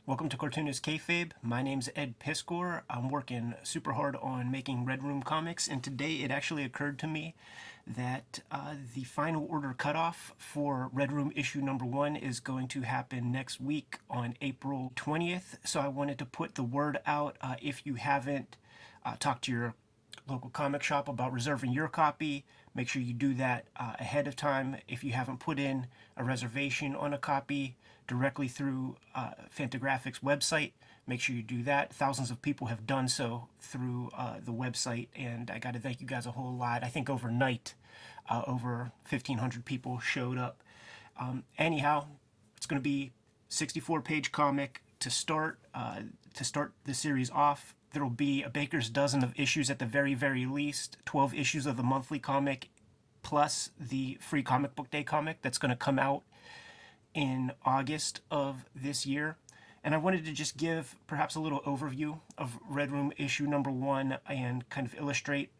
Welcome to Cartoonist Kayfabe. My name's Ed Piskor. I'm working super hard on making Red Room comics, and today it actually occurred to me that the final order cutoff for Red Room issue number 1 is going to happen next week on April 20th. So I wanted to put the word out. If you haven't talked to your local comic shop about reserving your copy, make sure you do that ahead of time. If you haven't put in a reservation on a copy directly through Fantagraphics website, make sure you do that. Thousands of people have done so through the website, and I got to thank you guys a whole lot. I think overnight over 1,500 people showed up. Anyhow, it's going to be 64-page comic to start the series off. There will be a baker's dozen of issues at the very, very least, 12 issues of the monthly comic, plus the free comic book day comic that's going to come out in August of this year. And I wanted to just give perhaps a little overview of Red Room issue number 1 and kind of illustrate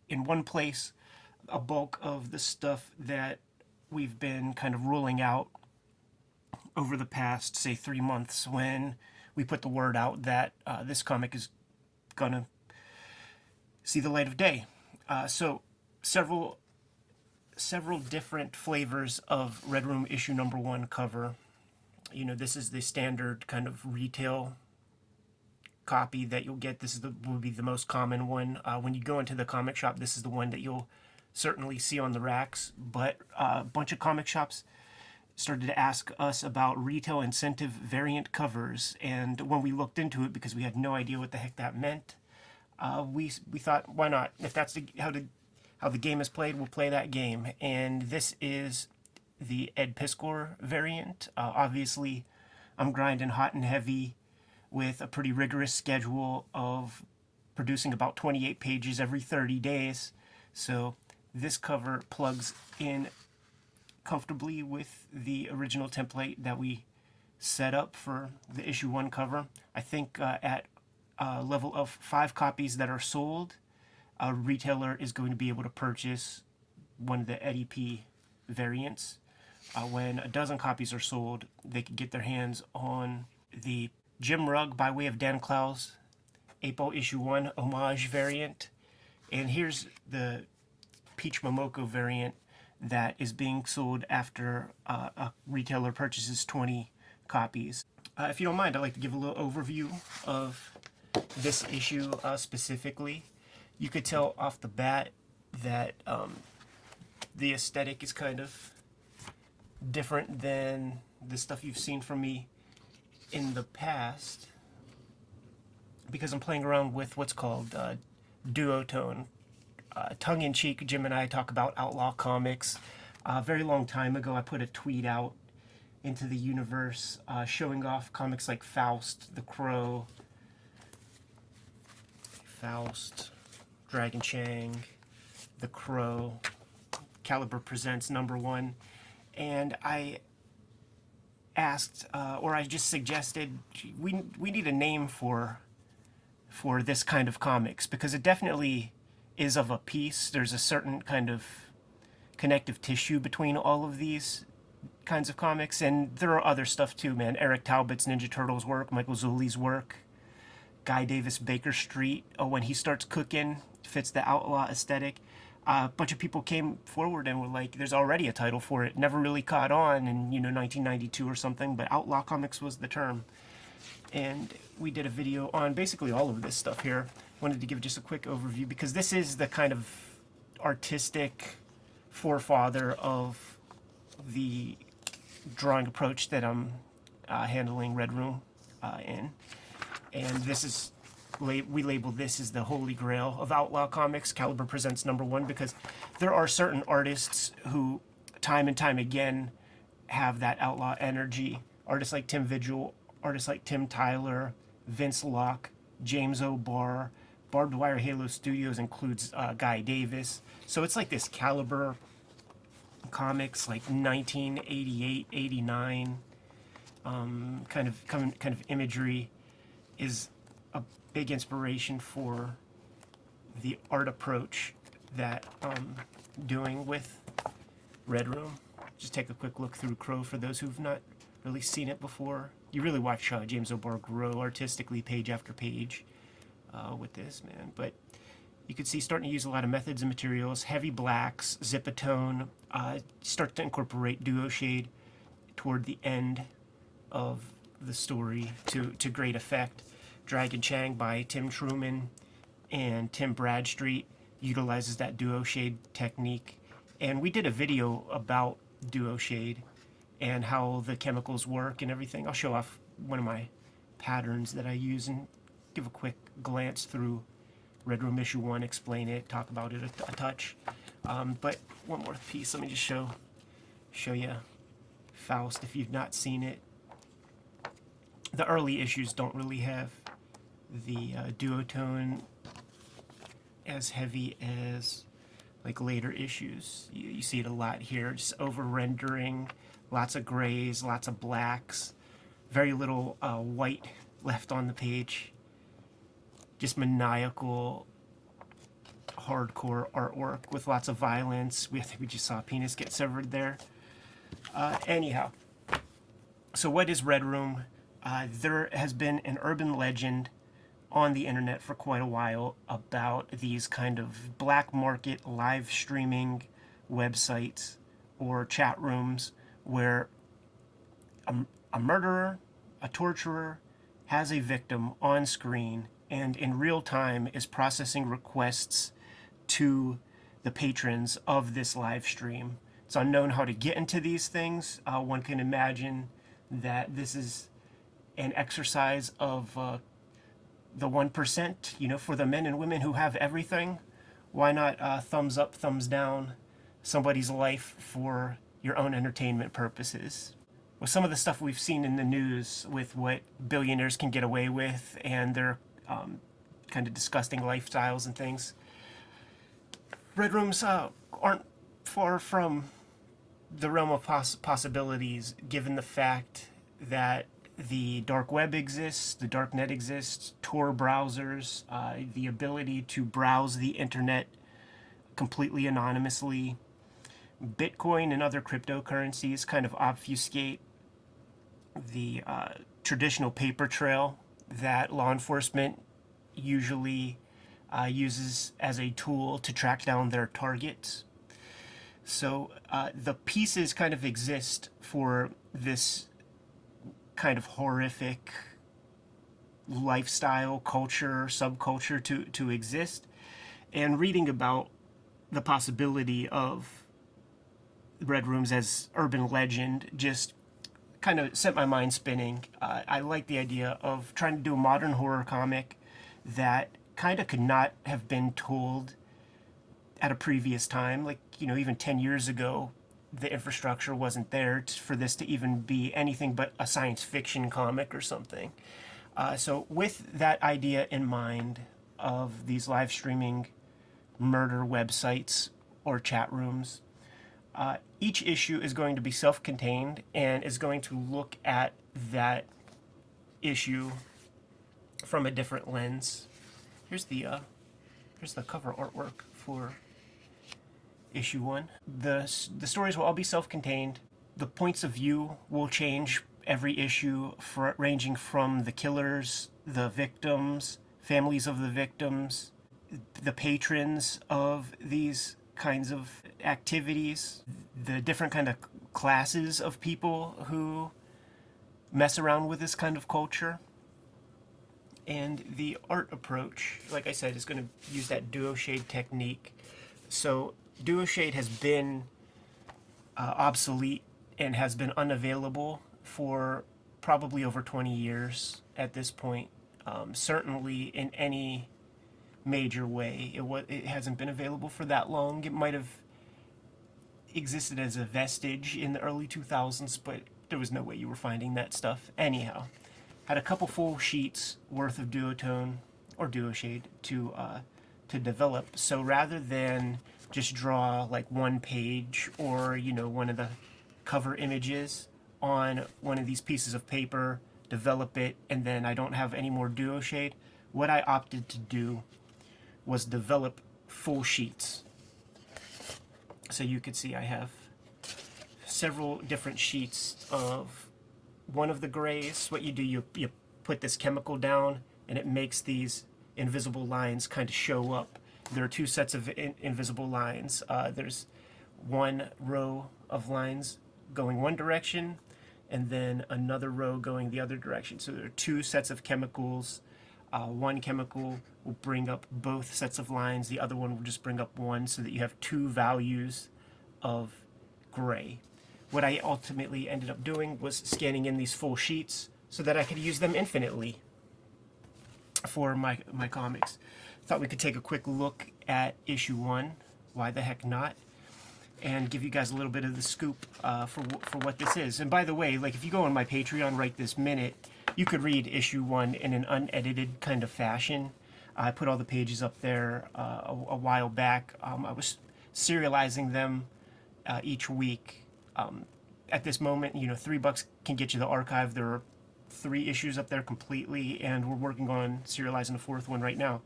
in one place a bulk of the stuff that we've been kind of rolling out over the past, say, 3 months when we put the word out that this comic is gonna see the light of day. So several different flavors of Red Room issue number 1 cover. You know, this is the standard kind of retail copy that you'll get. This will be the most common one. When you go into the comic shop, this is the one that you'll certainly see on the racks. But a bunch of comic shops started to ask us about retail incentive variant covers, and when we looked into it, because we had no idea what the heck that meant, we thought, why not? If that's how the game is played, we'll play that game. And this is the Ed Piskor variant. Obviously, I'm grinding hot and heavy with a pretty rigorous schedule of producing about 28 pages every 30 days. So this cover plugs in comfortably with the original template that we set up for the issue 1 cover. I think at a level of 5 copies that are sold, a retailer is going to be able to purchase one of the Eddie P variants. When a dozen copies are sold, they can get their hands on the Jim Rugg by way of Dan Clowes April issue 1 homage variant. And here's the Peach Momoko variant that is being sold after a retailer purchases 20 copies. If you don't mind, I'd like to give a little overview of this issue specifically. You could tell off the bat that the aesthetic is kind of different than the stuff you've seen from me in the past, because I'm playing around with what's called duotone. Tongue-in-cheek, Jim and I talk about outlaw comics. A very long time ago, I put a tweet out into the universe showing off comics like Faust, The Crow, Dragon Chang, The Crow, Caliber Presents number 1, and I asked, or I just suggested, we need a name for this kind of comics, because it definitely is of a piece. There's a certain kind of connective tissue between all of these kinds of comics, and there are other stuff too, man. Eric Talbot's Ninja Turtles work, Michael Zulli's work, Guy Davis Baker Street, when he starts cooking, fits the outlaw aesthetic. A bunch of people came forward and were like, there's already a title for it. Never really caught on in 1992 or something, but outlaw comics was the term. And we did a video on basically all of this stuff here. Wanted to give just a quick overview, because this is the kind of artistic forefather of the drawing approach that I'm handling Red Room in. And this is, we label this as the holy grail of outlaw comics, Caliber Presents number 1, because there are certain artists who time and time again have that outlaw energy. Artists like Tim Vigil, artists like Tim Tyler, Vince Locke, James O'Barr. Barbed Wire Halo Studios includes Guy Davis. So it's like this Caliber comics, like 1988, 89 kind of imagery is a big inspiration for the art approach that I'm doing with Red Room. Just take a quick look through Crow for those who've not really seen it before. you really watch James O'Barr grow artistically page after page with this, man. But you can see starting to use a lot of methods and materials, heavy blacks, zipatone, start to incorporate duo shade toward the end of the story to great effect. Dragon Chang by Tim Truman and Tim Bradstreet utilizes that duo shade technique. And we did a video about duo shade and how the chemicals work and everything. I'll show off one of my patterns that I use and give a quick glance through Red Room issue 1, explain it, talk about it a touch. But one more piece, let me just show you Faust if you've not seen it. The early issues don't really have the duotone as heavy as like later issues. You see it a lot here, just over rendering, lots of grays, lots of blacks, very little white left on the page. Just maniacal, hardcore artwork with lots of violence. I think we just saw a penis get severed there. Anyhow, so what is Red Room? There has been an urban legend on the internet for quite a while about these kind of black market live streaming websites or chat rooms where a murderer, a torturer, has a victim on screen and in real time is processing requests to the patrons of this live stream. It's unknown how to get into these things. One can imagine that this is an exercise of the 1%, you know, for the men and women who have everything. Why not thumbs up, thumbs down somebody's life for your own entertainment purposes? With some of the stuff we've seen in the news with what billionaires can get away with and their kind of disgusting lifestyles and things, Red Rooms aren't far from the realm of possibilities, given the fact that the dark web exists, the dark net exists, Tor browsers, the ability to browse the internet completely anonymously. Bitcoin and other cryptocurrencies kind of obfuscate the traditional paper trail that law enforcement usually uses as a tool to track down their targets. So the pieces kind of exist for this kind of horrific lifestyle, culture, subculture to exist. And reading about the possibility of Red Rooms as urban legend just kind of set my mind spinning. I like the idea of trying to do a modern horror comic that kind of could not have been told at a previous time. Like, you know, even 10 years ago, the infrastructure wasn't there for this to even be anything but a science fiction comic or something. So with that idea in mind of these live streaming murder websites or chat rooms, each issue is going to be self-contained and is going to look at that issue from a different lens. Here's the cover artwork for issue 1. The stories will all be self-contained. The points of view will change every issue, ranging from the killers, the victims, families of the victims, the patrons of these kinds of activities, the different kind of classes of people who mess around with this kind of culture. And the art approach, like I said, is going to use that duo shade technique. So duo shade has been obsolete and has been unavailable for probably over 20 years at this point. Certainly in any major way, it hasn't been available for that long. It might have existed as a vestige in the early 2000s, but there was no way you were finding that stuff. Anyhow, had a couple full sheets worth of duotone or duo shade to develop. So rather than just draw like one page or, you know, one of the cover images on one of these pieces of paper, develop it, and then I don't have any more duo shade, what I opted to do was develop full sheets. So you could see I have several different sheets of one of the grays, what you do, you put this chemical down, and it makes these invisible lines kind of show up. There are two sets of invisible lines. There's one row of lines going one direction, and then another row going the other direction. So there are two sets of chemicals. One chemical will bring up both sets of lines. The other one will just bring up one, so that you have two values of gray. What I ultimately ended up doing was scanning in these full sheets so that I could use them infinitely for my comics. Thought we could take a quick look at issue 1, why the heck not, and give you guys a little bit of the scoop for what this is. And by the way, like, if you go on my Patreon right this minute, you could read issue 1 in an unedited kind of fashion. I put all the pages up there a while back. I was serializing them each week. At this moment, you know, $3 can get you the archive. There are 3 issues up there completely, and we're working on serializing the 4th one right now.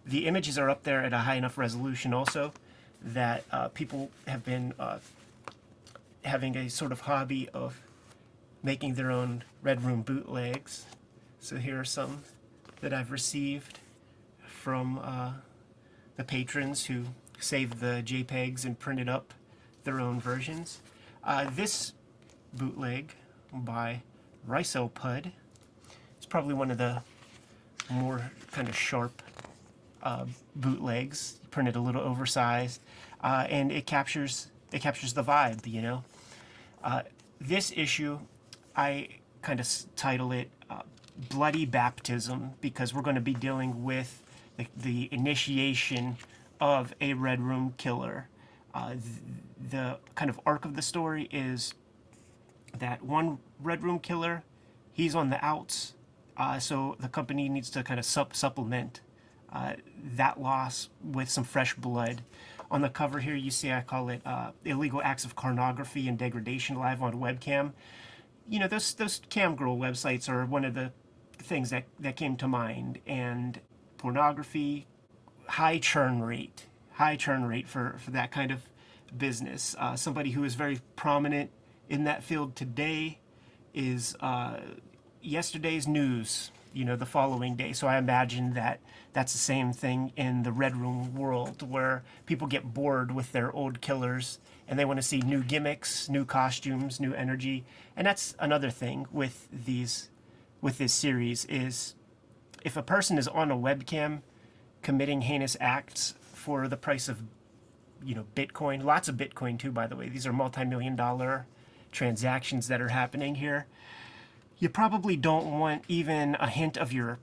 The images are up there at a high enough resolution also that people have been having a sort of hobby of making their own Red Room bootlegs. So here are some that I've received from the patrons who saved the JPEGs and printed up their own versions. This bootleg by Pud is probably one of the more kind of sharp bootlegs, printed a little oversized, and it captures the vibe, you know. This issue, I kind of title it Bloody Baptism, because we're going to be dealing with the initiation of a Red Room killer. The kind of arc of the story is that one Red Room killer, he's on the outs, so the company needs to kind of supplement that loss with some fresh blood. On the cover here, you see I call it illegal acts of pornography and degradation live on webcam. You know, those cam girl websites are one of the things that came to mind. And pornography, high churn rate for that kind of business. Somebody who is very prominent in that field today is yesterday's news, you know, the following day. So I imagine that that's the same thing in the Red Room world, where people get bored with their old killers and they want to see new gimmicks, new costumes, new energy. And that's another thing with this series is, if a person is on a webcam committing heinous acts for the price of, you know, Bitcoin, lots of Bitcoin too, by the way. These are multi-million-dollar transactions that are happening here. You probably don't want even a hint of your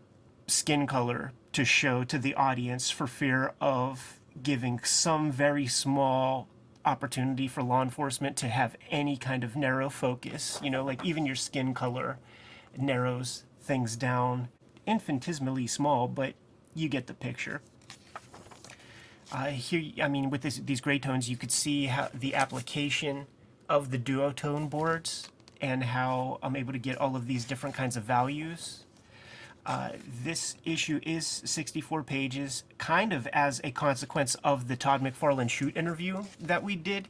skin color to show to the audience, for fear of giving some very small opportunity for law enforcement to have any kind of narrow focus. You know, like even your skin color narrows things down infinitesimally small, but you get the picture. Here, I mean, with these gray tones, you could see how the application of the duotone boards and how I'm able to get all of these different kinds of values. This issue is 64 pages, kind of as a consequence of the Todd McFarlane shoot interview that we did,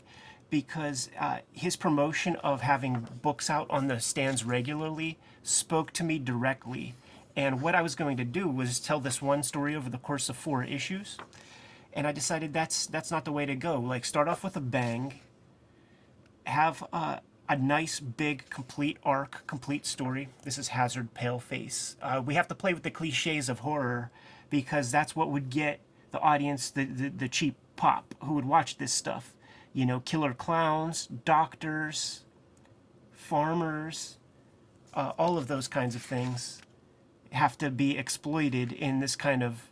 because his promotion of having books out on the stands regularly spoke to me directly. And what I was going to do was tell this one story over the course of 4 issues. And I decided that's not the way to go. Like, start off with a bang, have a nice, big, complete arc, complete story. This is Hazard Paleface. We have to play with the cliches of horror, because that's what would get the audience the cheap pop who would watch this stuff. You know, killer clowns, doctors, farmers, all of those kinds of things have to be exploited in this kind of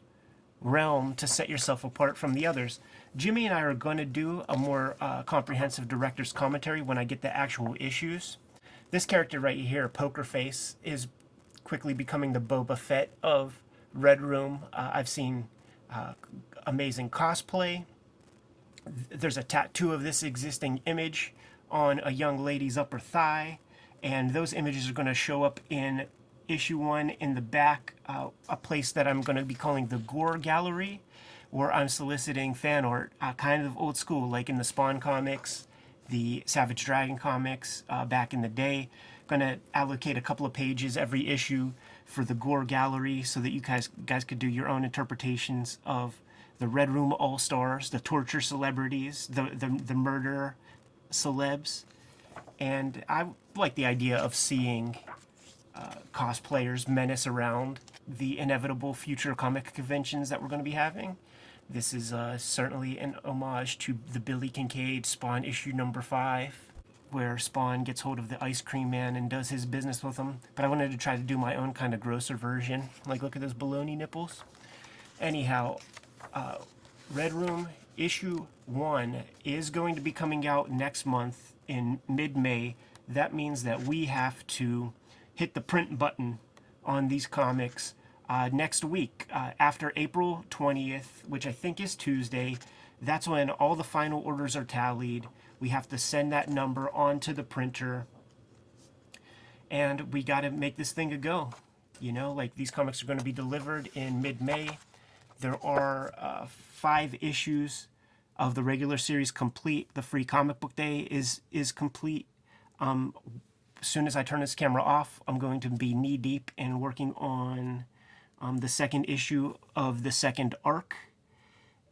realm to set yourself apart from the others. Jimmy and I are going to do a more comprehensive director's commentary when I get the actual issues. This character right here, Poker Face, is quickly becoming the Boba Fett of Red Room. I've seen amazing cosplay. There's a tattoo of this existing image on a young lady's upper thigh, and those images are going to show up in issue 1 in the back, a place that I'm going to be calling the Gore Gallery, where I'm soliciting fan art, kind of old school, like in the Spawn comics, the Savage Dragon comics back in the day. Gonna allocate a couple of pages every issue for the gore gallery so that you guys could do your own interpretations of the Red Room All-Stars, the torture celebrities, the murder celebs. And I like the idea of seeing cosplayers menace around the inevitable future comic conventions that we're going to be having. This is certainly an homage to the Billy Kincaid Spawn issue number 5, where Spawn gets hold of the ice cream man and does his business with him. But I wanted to try to do my own kind of grosser version. Like, look at those baloney nipples. Anyhow, Red Room issue 1 is going to be coming out next month in mid-May. That means that we have to hit the print button on these comics next week, after April 20th, which I think is Tuesday. That's when all the final orders are tallied. We have to send that number onto the printer, and we got to make this thing a go. You know, like, these comics are going to be delivered in mid-May. There are 5 issues of the regular series complete. The free comic book day is complete. As soon as I turn this camera off, I'm going to be knee-deep in working on the second issue of the second arc.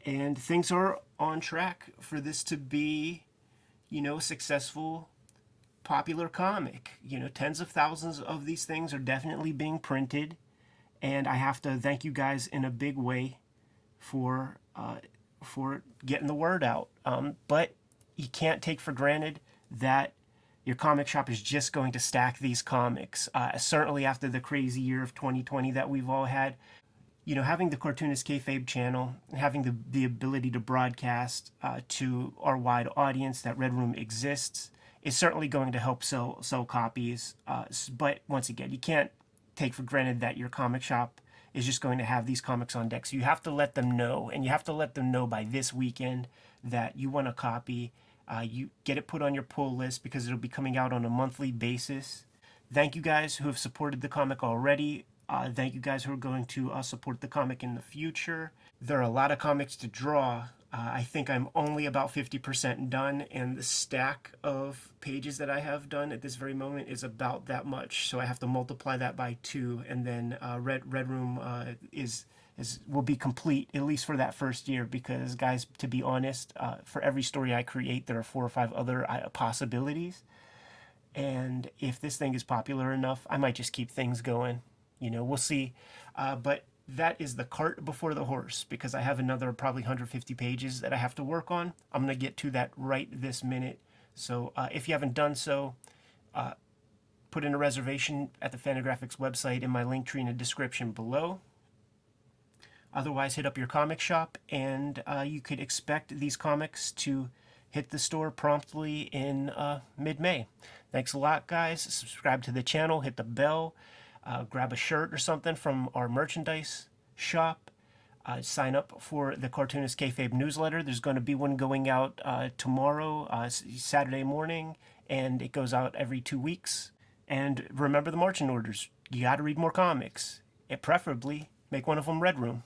And things are on track for this to be, you know, a successful, popular comic. You know, tens of thousands of these things are definitely being printed. And I have to thank you guys in a big way for getting the word out. But you can't take for granted that your comic shop is just going to stack these comics. Certainly after the crazy year of 2020 that we've all had, you know, having the Cartoonist Kayfabe channel, having the ability to broadcast to our wide audience that Red Room exists, is certainly going to help sell copies. But once again, you can't take for granted that your comic shop is just going to have these comics on deck. So you have to let them know, and you have to let them know by this weekend that you want a copy. You get it put on your pull list because it'll be coming out on a monthly basis. Thank you guys who have supported the comic already. Thank you guys who are going to support the comic in the future. There are a lot of comics to draw. I think I'm only about 50% done, and the stack of pages that I have done at this very moment is about that much. So I have to multiply that by 2, and then Red Room will be complete, at least for that first year, because, guys, to be honest, for every story I create, there are 4 or 5 other possibilities. And if this thing is popular enough, I might just keep things going. You know, we'll see. But that is the cart before the horse, because I have another probably 150 pages that I have to work on. I'm going to get to that right this minute. So if you haven't done so, put in a reservation at the Fantagraphics website in my link tree in the description below. Otherwise, hit up your comic shop, and you could expect these comics to hit the store promptly in mid-May. Thanks a lot, guys. Subscribe to the channel, hit the bell, grab a shirt or something from our merchandise shop. Sign up for the Cartoonist Kayfabe newsletter. There's going to be one going out tomorrow, Saturday morning, and it goes out every 2 weeks. And remember the marching orders. You got to read more comics, and preferably make one of them Red Room.